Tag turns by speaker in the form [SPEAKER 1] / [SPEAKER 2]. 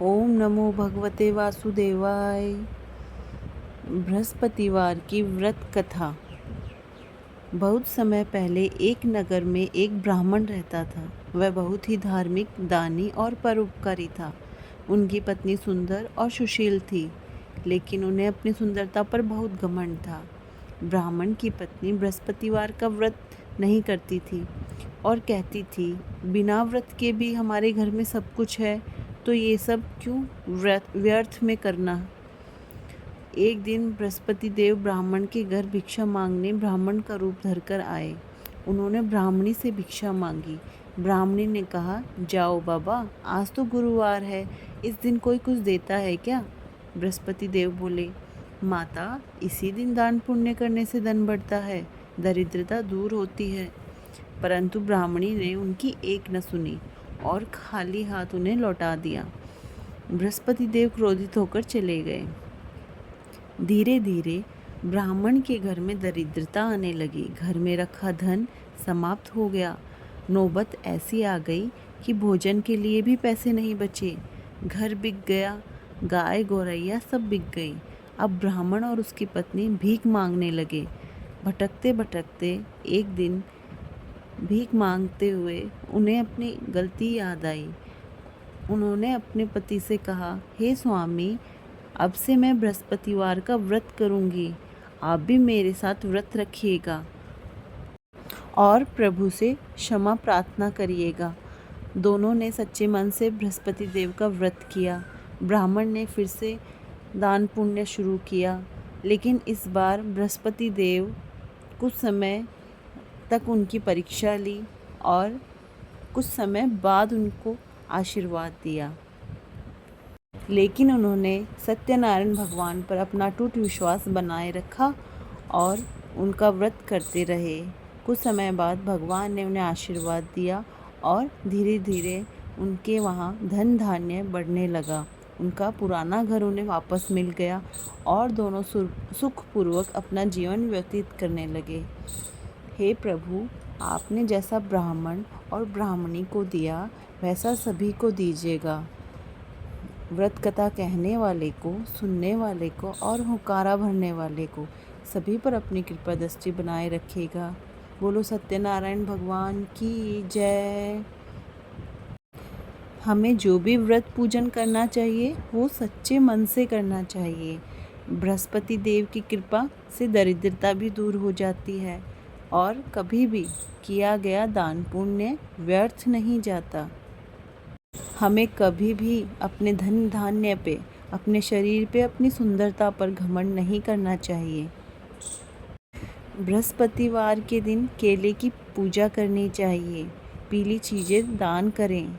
[SPEAKER 1] ओम नमो भगवते वासुदेवाय। बृहस्पतिवार की व्रत कथा। बहुत समय पहले एक नगर में एक ब्राह्मण रहता था। वह बहुत ही धार्मिक, दानी और परोपकारी था। उनकी पत्नी सुंदर और सुशील थी, लेकिन उन्हें अपनी सुंदरता पर बहुत घमंड था। ब्राह्मण की पत्नी बृहस्पतिवार का व्रत नहीं करती थी और कहती थी, बिना व्रत के भी हमारे घर में सब कुछ है, तो ये सब क्यों व्यर्थ में करना। एक दिन बृहस्पति देव ब्राह्मण के घर भिक्षा मांगने ब्राह्मण का रूप धरकर आए। उन्होंने ब्राह्मणी से भिक्षा मांगी। ब्राह्मणी ने कहा, जाओ बाबा, आज तो गुरुवार है, इस दिन कोई कुछ देता है क्या? बृहस्पति देव बोले, माता, इसी दिन दान पुण्य करने से धन बढ़ता है, दरिद्रता दूर होती है। परंतु ब्राह्मणी ने उनकी एक न सुनी और खाली हाथ उन्हें लौटा दिया। बृहस्पति देव क्रोधित होकर चले गए। धीरे धीरे ब्राह्मण के घर में दरिद्रता आने लगी। घर में रखा धन समाप्त हो गया। नौबत ऐसी आ गई कि भोजन के लिए भी पैसे नहीं बचे। घर बिक गया, गाय गौरैया सब बिक गई। अब ब्राह्मण और उसकी पत्नी भीख मांगने लगे। भटकते भटकते एक दिन भीख मांगते हुए उन्हें अपनी गलती याद आई। उन्होंने अपने पति से कहा, हे स्वामी, अब से मैं बृहस्पतिवार का व्रत करूंगी, आप भी मेरे साथ व्रत रखिएगा और प्रभु से क्षमा प्रार्थना करिएगा। दोनों ने सच्चे मन से बृहस्पति देव का व्रत किया। ब्राह्मण ने फिर से दान पुण्य शुरू किया, लेकिन इस बार बृहस्पति देव कुछ समय तक उनकी परीक्षा ली और कुछ समय बाद उनको आशीर्वाद दिया। लेकिन उन्होंने सत्यनारायण भगवान पर अपना अटूट विश्वास बनाए रखा और उनका व्रत करते रहे। कुछ समय बाद भगवान ने उन्हें आशीर्वाद दिया और धीरे धीरे उनके वहाँ धन धान्य बढ़ने लगा। उनका पुराना घर उन्हें वापस मिल गया और दोनों सुखपूर्वक अपना जीवन व्यतीत करने लगे। हे प्रभु, आपने जैसा ब्राह्मण और ब्राह्मणी को दिया, वैसा सभी को दीजिएगा। व्रत कथा कहने वाले को, सुनने वाले को और हुक्कारा भरने वाले को सभी पर अपनी कृपा दृष्टि बनाए रखेगा। बोलो सत्यनारायण भगवान की जय। हमें जो भी व्रत पूजन करना चाहिए वो सच्चे मन से करना चाहिए। बृहस्पति देव की कृपा से दरिद्रता भी दूर हो जाती है और कभी भी किया गया दान पुण्य व्यर्थ नहीं जाता। हमें कभी भी अपने धन धान्य पे, अपने शरीर पे, अपनी सुंदरता पर घमंड नहीं करना चाहिए। बृहस्पतिवार के दिन केले की पूजा करनी चाहिए। पीली चीज़ें दान करें।